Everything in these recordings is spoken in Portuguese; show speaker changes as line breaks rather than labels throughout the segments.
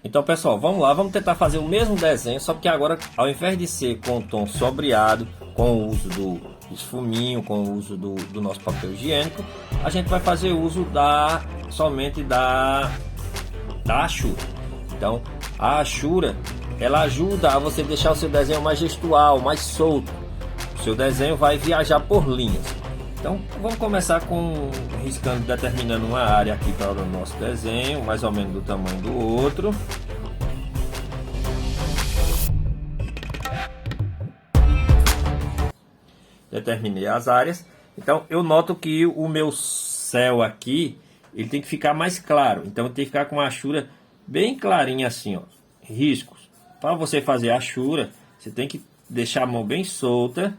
Então pessoal, vamos lá, vamos tentar fazer o mesmo desenho, só que agora ao invés de ser com o tom sombreado, com o uso do esfuminho, com o uso do nosso papel higiênico, a gente vai fazer uso somente da Ashura. Então a Ashura, ela ajuda a você deixar o seu desenho mais gestual, mais solto. O seu desenho vai viajar por linhas. Então vamos começar riscando, determinando uma área aqui para o nosso desenho, mais ou menos do tamanho do outro. Determinei as áreas. Então eu noto que o meu céu aqui, ele tem que ficar mais claro. Então tem que ficar com a Ashura bem clarinha assim, ó. Riscos. Para você fazer a Ashura, você tem que deixar a mão bem solta.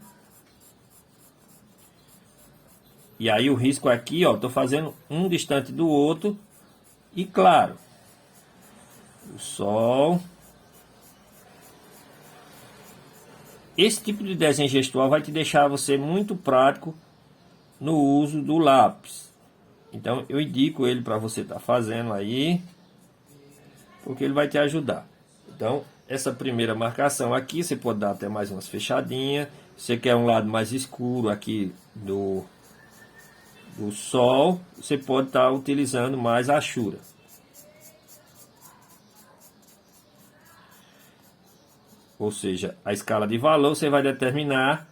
E aí o risco aqui, ó, tô fazendo um distante do outro. E claro, o sol. Esse tipo de desenho gestual vai te deixar você muito prático no uso do lápis. Então eu indico ele para você estar fazendo aí, porque ele vai te ajudar. Então essa primeira marcação aqui, você pode dar até mais umas fechadinhas. Você quer um lado mais escuro aqui do sol, você pode estar utilizando mais a Ashura. Ou seja, a escala de valor você vai determinar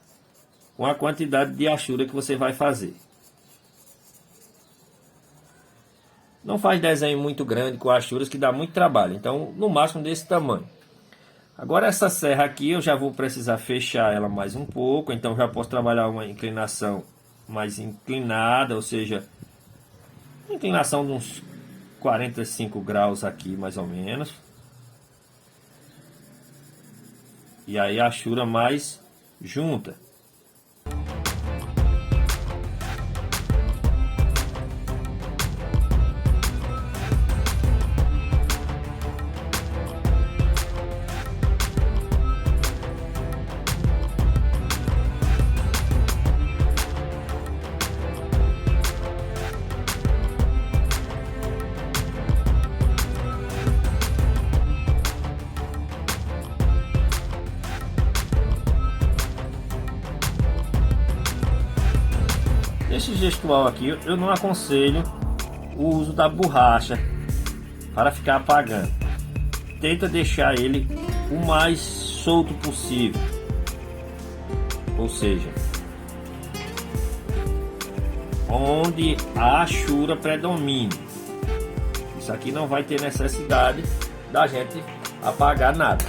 com a quantidade de Ashura que você vai fazer. Não faz desenho muito grande com Ashuras, que dá muito trabalho. Então, no máximo desse tamanho. Agora essa serra aqui eu já vou precisar fechar ela mais um pouco. Então já posso trabalhar uma inclinação mais inclinada, ou seja, uma inclinação de uns 45 graus aqui mais ou menos. E aí a Ashura mais junta. Esse gestual aqui eu não aconselho o uso da borracha para ficar apagando. Tenta deixar ele o mais solto possível, ou seja, onde a Ashura predomine. Isso aqui não vai ter necessidade da gente apagar nada.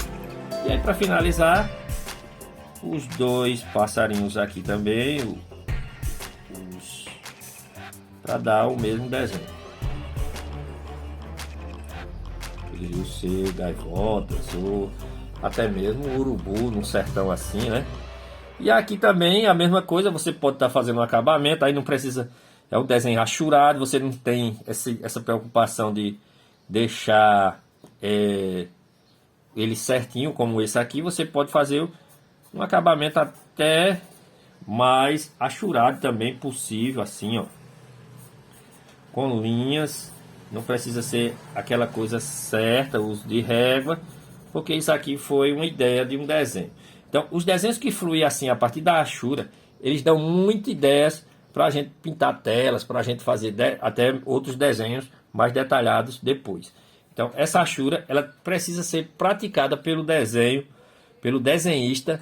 E aí, para finalizar, os dois passarinhos aqui também, para dar o mesmo desenho. Poderia ser gaivotas ou até mesmo urubu no sertão assim, né? E aqui também a mesma coisa, você pode estar fazendo um acabamento, aí não precisa, é um desenho achurado, você não tem essa preocupação de deixar ele certinho como esse aqui. Você pode fazer um acabamento até mais achurado também possível, assim, ó, com linhas. Não precisa ser aquela coisa certa, uso de régua, porque isso aqui foi uma ideia de um desenho. Então, os desenhos que fluem assim a partir da Ashura, eles dão muitas ideias para a gente pintar telas, para a gente fazer até outros desenhos mais detalhados depois. Então, essa Ashura, ela precisa ser praticada pelo desenhista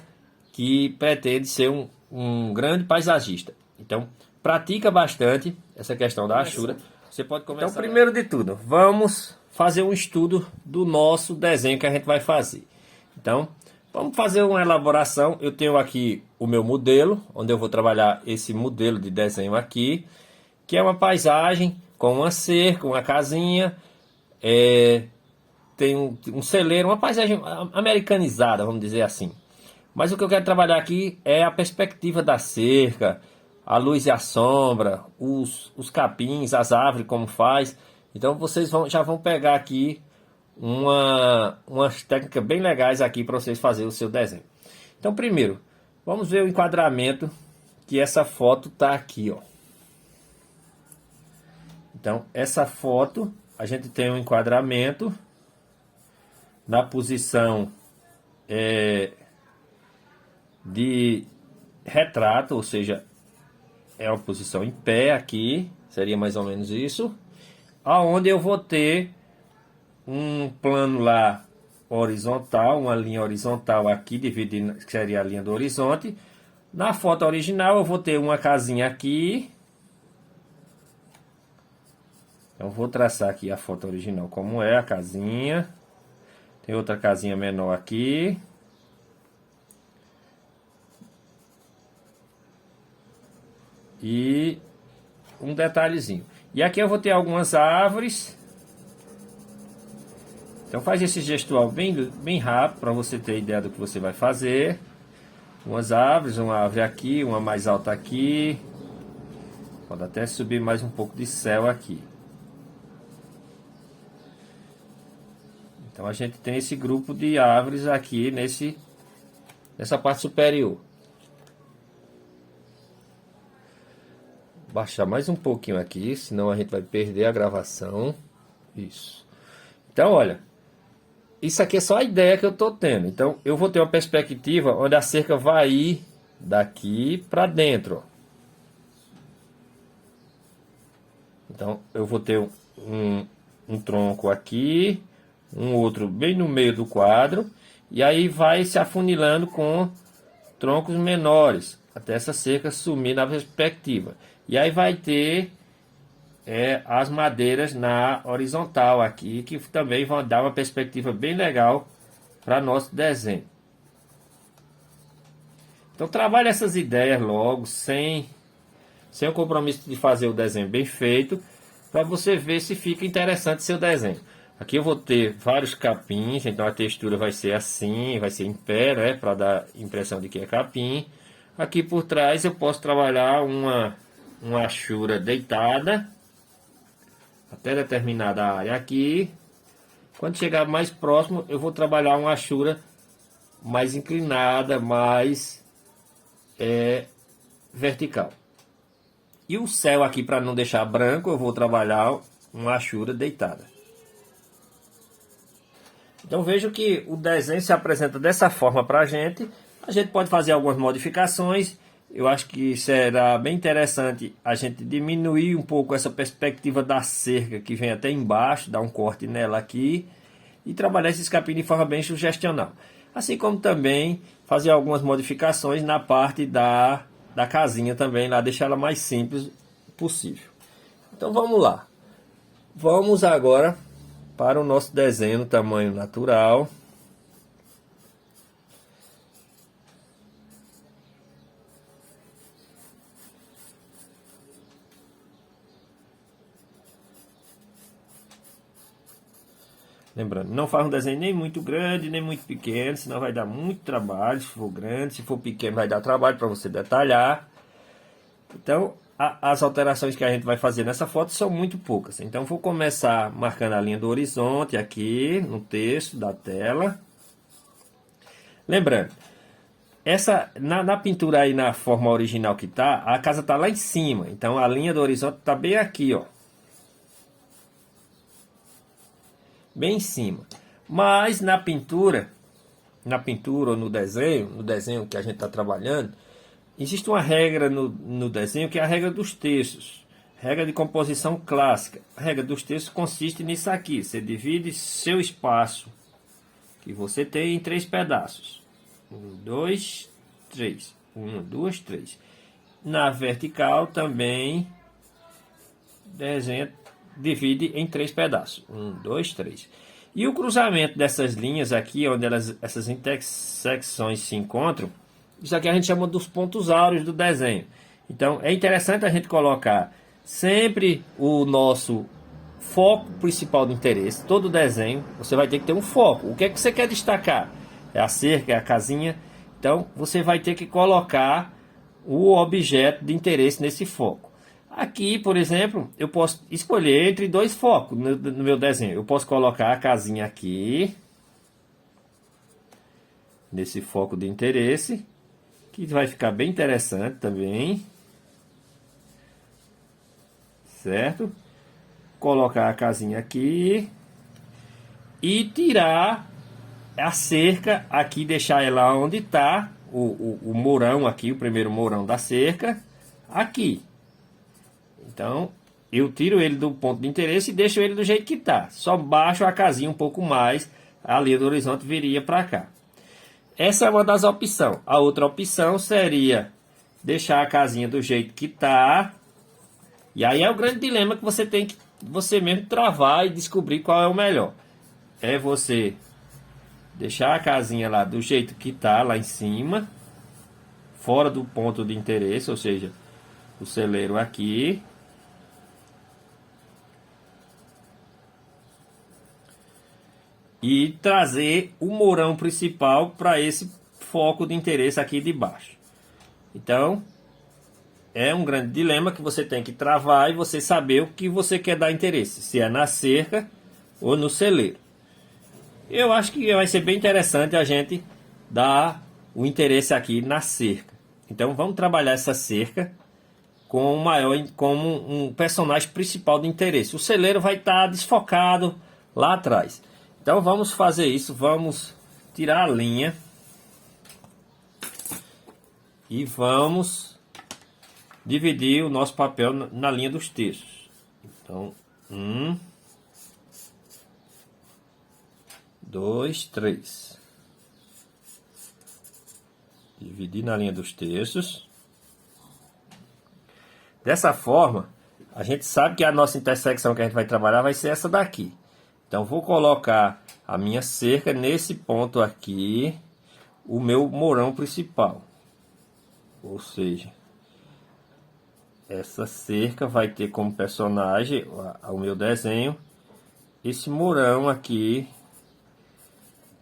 que pretende ser um grande paisagista. Então, pratica bastante essa questão da Ashura. Você pode começar. Então, primeiro de tudo, vamos fazer um estudo do nosso desenho que a gente vai fazer. Então, vamos fazer uma elaboração. Eu tenho aqui o meu modelo, onde eu vou trabalhar esse modelo de desenho aqui, que é uma paisagem com uma cerca, uma casinha, tem um celeiro, uma paisagem americanizada, vamos dizer assim. Mas o que eu quero trabalhar aqui é a perspectiva da cerca, a luz e a sombra, os capins, as árvores, como faz. Então vocês já vão pegar aqui umas técnicas bem legais aqui para vocês fazerem o seu desenho. Então primeiro, vamos ver o enquadramento que essa foto tá aqui, ó. Então essa foto, a gente tem um enquadramento na posição de retrato, ou seja, é uma posição em pé aqui, seria mais ou menos isso, aonde eu vou ter um plano lá horizontal, uma linha horizontal aqui, dividindo, que seria a linha do horizonte. Na foto original eu vou ter uma casinha aqui. Então vou traçar aqui a foto original como é a casinha. Tem outra casinha menor aqui. E um detalhezinho. E aqui eu vou ter algumas árvores. Então faz esse gestual bem rápido para você ter ideia do que você vai fazer. Umas árvores, uma árvore aqui, uma mais alta aqui. Pode até subir mais um pouco de céu aqui. Então a gente tem esse grupo de árvores aqui nessa parte superior. Baixar mais um pouquinho aqui, senão a gente vai perder a gravação. Isso. Então, olha, isso aqui é só a ideia que eu estou tendo. Então, eu vou ter uma perspectiva onde a cerca vai ir daqui para dentro. Ó. Então, eu vou ter um tronco aqui, um outro bem no meio do quadro, e aí vai se afunilando com troncos menores, até essa cerca sumir na perspectiva. E aí vai ter as madeiras na horizontal aqui, que também vão dar uma perspectiva bem legal para nosso desenho. Então trabalhe essas ideias logo, sem o compromisso de fazer o desenho bem feito, para você ver se fica interessante seu desenho. Aqui eu vou ter vários capins, então a textura vai ser assim, vai ser em pé, né, para dar a impressão de que é capim. Aqui por trás eu posso trabalhar uma achura deitada até determinada área aqui. Quando chegar mais próximo, eu vou trabalhar uma achura mais inclinada, mais vertical. E o céu aqui, para não deixar branco, eu vou trabalhar uma achura deitada. Então vejo que o desenho se apresenta dessa forma para a gente. A gente pode fazer algumas modificações. Eu acho que será bem interessante a gente diminuir um pouco essa perspectiva da cerca que vem até embaixo, dar um corte nela aqui e trabalhar esse capim de forma bem sugestional. Assim como também fazer algumas modificações na parte da casinha também, lá deixar ela mais simples possível. Então vamos lá. Vamos agora para o nosso desenho no tamanho natural. Lembrando, não faz um desenho nem muito grande, nem muito pequeno, senão vai dar muito trabalho se for grande. Se for pequeno, vai dar trabalho para você detalhar. Então, as alterações que a gente vai fazer nessa foto são muito poucas. Então, vou começar marcando a linha do horizonte aqui no texto da tela. Lembrando, na pintura aí, na forma original que tá, a casa tá lá em cima. Então, a linha do horizonte tá bem aqui, ó. Bem em cima. Mas na pintura ou no desenho que a gente está trabalhando, existe uma regra no desenho que é a regra dos terços. Regra de composição clássica. A regra dos terços consiste nisso aqui. Você divide seu espaço que você tem em 3 pedaços. 1, 2, 3. 1, 2, 3. Na vertical também divide em 3 pedaços. 1, 2, 3. E o cruzamento dessas linhas aqui, onde essas intersecções se encontram, isso aqui a gente chama dos pontos áureos do desenho. Então é interessante a gente colocar sempre o nosso foco principal de interesse. Todo desenho você vai ter que ter um foco. O que é que você quer destacar? É a cerca, é a casinha. Então você vai ter que colocar o objeto de interesse nesse foco. Aqui, por exemplo, eu posso escolher entre 2 focos no meu desenho. Eu posso colocar a casinha aqui, nesse foco de interesse, que vai ficar bem interessante também. Certo? Colocar a casinha aqui e tirar a cerca aqui, deixar ela onde está o mourão aqui, o primeiro mourão da cerca, aqui. Então, eu tiro ele do ponto de interesse e deixo ele do jeito que está. Só baixo a casinha um pouco mais, a linha do horizonte viria para cá. Essa é uma das opções. A outra opção seria deixar a casinha do jeito que está. E aí é o grande dilema que você tem que você mesmo travar e descobrir qual é o melhor. É você deixar a casinha lá do jeito que está, lá em cima, fora do ponto de interesse, ou seja, o celeiro aqui. E trazer o mourão principal para esse foco de interesse aqui de baixo. Então, é um grande dilema que você tem que travar e você saber o que você quer dar interesse, se é na cerca ou no celeiro. Eu acho que vai ser bem interessante a gente dar o interesse aqui na cerca. Então vamos trabalhar essa cerca com o maior, como um personagem principal de interesse. O celeiro vai estar desfocado lá atrás. Então vamos fazer isso, vamos tirar a linha e vamos dividir o nosso papel na linha dos terços. Então, 1, 2, 3. Dividir na linha dos terços. Dessa forma, a gente sabe que a nossa intersecção que a gente vai trabalhar vai ser essa daqui. Então, vou colocar a minha cerca nesse ponto aqui, o meu mourão principal. Ou seja, essa cerca vai ter como personagem, o meu desenho, esse mourão aqui,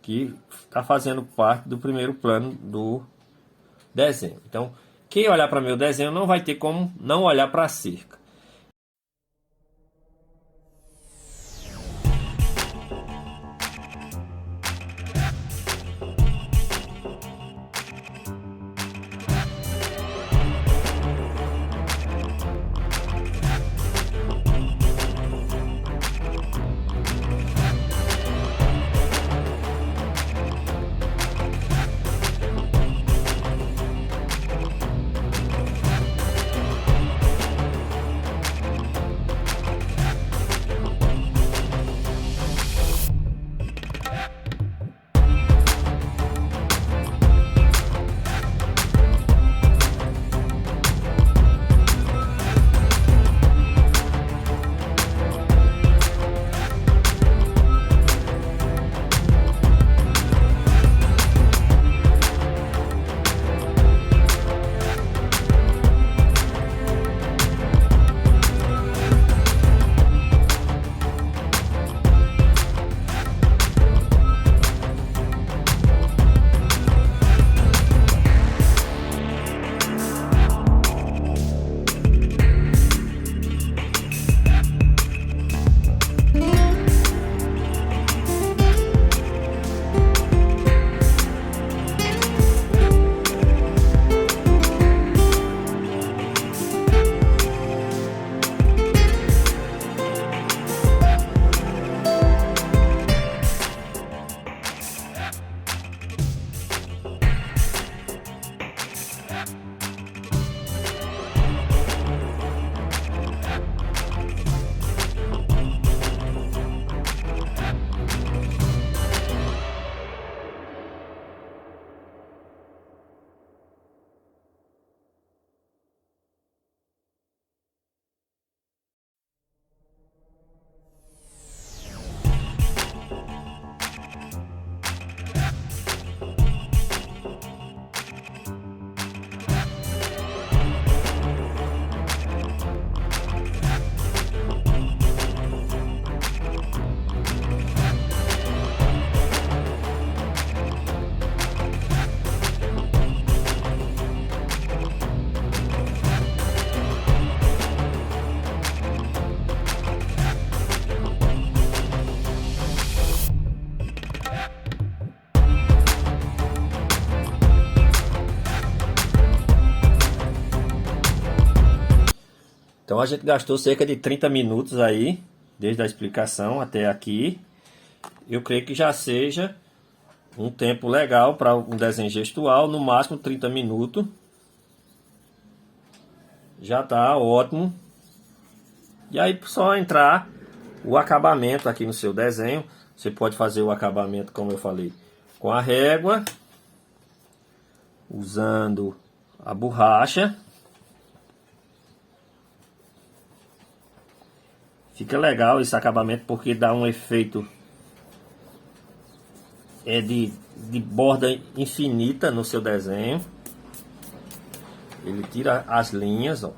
que está fazendo parte do primeiro plano do desenho. Então, quem olhar para meu desenho não vai ter como não olhar para a cerca. Então a gente gastou cerca de 30 minutos aí, desde a explicação até aqui. Eu creio que já seja um tempo legal para um desenho gestual, no máximo 30 minutos. Já tá ótimo. E aí só entrar o acabamento aqui no seu desenho. Você pode fazer o acabamento, como eu falei, com a régua, usando a borracha. Fica legal esse acabamento porque dá um efeito de borda infinita no seu desenho. Ele tira as linhas, ó.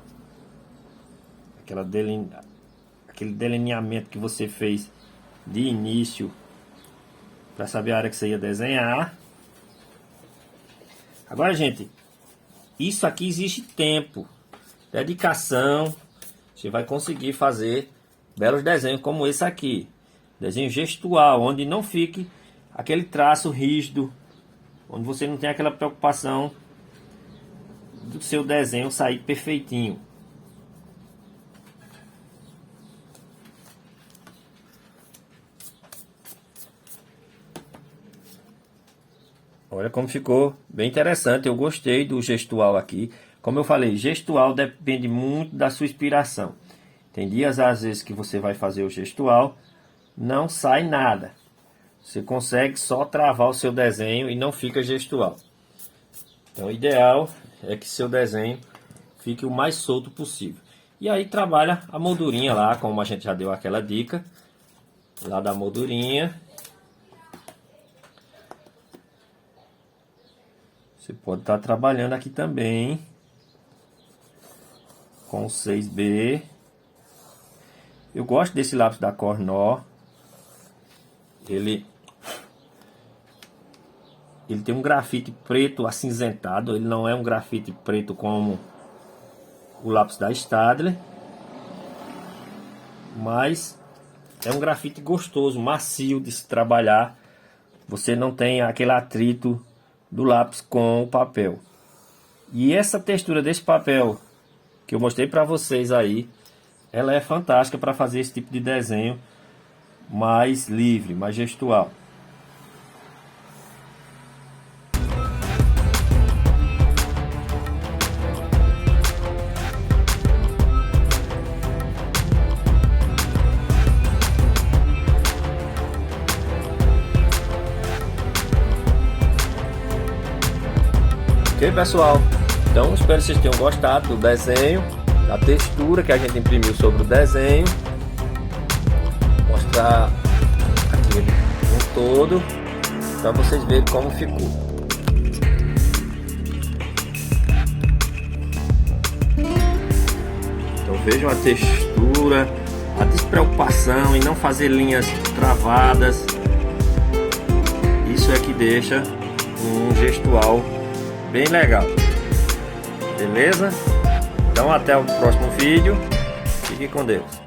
Aquele delineamento que você fez de início para saber a área que você ia desenhar. Agora, gente, isso aqui exige tempo, dedicação. Você vai conseguir fazer belos desenhos como esse aqui. Desenho gestual, onde não fique aquele traço rígido, onde você não tem aquela preocupação do seu desenho sair perfeitinho. Olha como ficou bem interessante. Eu gostei do gestual aqui. Como eu falei, gestual depende muito da sua inspiração. Tem dias às vezes que você vai fazer o gestual, não sai nada. Você consegue só travar o seu desenho e não fica gestual. Então o ideal é que seu desenho fique o mais solto possível. E aí trabalha a moldurinha lá, como a gente já deu aquela dica lá da moldurinha. Você pode estar trabalhando aqui também com o 6B. Eu gosto desse lápis da Cornor. Ele tem um grafite preto acinzentado. Ele não é um grafite preto como o lápis da Staedtler, mas é um grafite gostoso, macio de se trabalhar. Você não tem aquele atrito do lápis com o papel. E essa textura desse papel que eu mostrei para vocês aí, ela é fantástica para fazer esse tipo de desenho mais livre, mais gestual. Ok, pessoal? Então espero que vocês tenham gostado do desenho, da textura que a gente imprimiu sobre o desenho. Mostrar aqui ele um todo para vocês verem como ficou. Então vejam a textura, a despreocupação em não fazer linhas travadas. Isso é que deixa um gestual bem legal. Beleza? Então até o próximo vídeo. Fique com Deus.